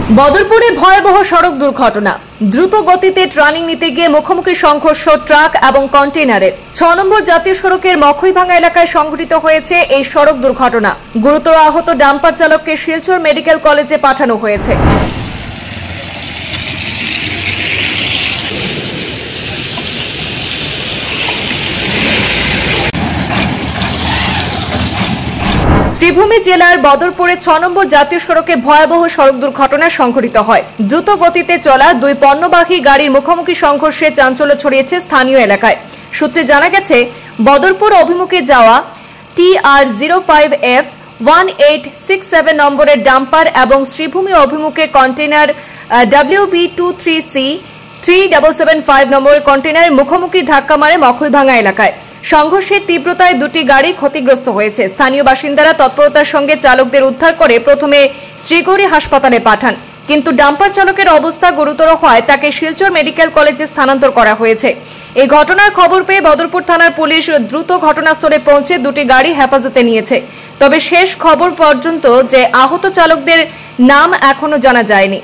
বদরপুরে ভয়াবহ সড়ক দুর্ঘটনা। দ্রুত গতিতে ট্রানিং নিতে গিয়ে মুখোমুখি সংঘর্ষ ট্রাক এবং কন্টেইনারের। 6 নম্বর জাতীয় সড়কের মখইভাঙ্গা এলাকায় সংঘটিত হয়েছে এই সড়ক দুর্ঘটনা। গুরুতর আহত ডাম্পার চালককে শিলচর মেডিকেল কলেজে পাঠানো হয়েছে। শ্রীভূমি জেলার বদরপুরে 6 নম্বর জাতীয় সড়কে ভয়াবহ সড়ক দুর্ঘটনা সংঘটিত হয়। দ্রুত গতিতে চলা দুই পণ্যবাহী গাড়ির মুখোমুখি সংঘর্ষে চাঞ্চল্য ছড়িয়েছে স্থানীয় এলাকায়। সূত্রে জানা গেছে, বদরপুর অভিমুখে যাওয়া TR05F 1867 নম্বরের ডাম্পার এবং শ্রীভূমি অভিমুখে কন্টেইনার WB23C 3775 নম্বরের কন্টেইনারের মুখোমুখি ধাক্কা মারে মখইভাঙ্গা এলাকায়। সংঘর্ষের তীব্রতায় দুটি গাড়ি ক্ষতিগ্রস্ত হয়েছে। স্থানীয় বাসিন্দারা তৎপরতার সঙ্গে চালকদের উদ্ধার করে প্রথমে শ্রীগৌরী হাসপাতালে পাঠান, কিন্তু ডাম্পার চালকের অবস্থা গুরুতর হওয়ায় তাকে শিলচর মেডিকেল কলেজে স্থানান্তর করা হয়েছে। এই ঘটনার খবর পেয়ে বদরপুর থানার পুলিশ দ্রুত ঘটনাস্থলে পৌঁছে দুটি গাড়ি হেফাজতে নিয়েছে। তবে শেষ খবর পর্যন্ত যে আহত চালকদের নাম এখনো জানা যায়নি।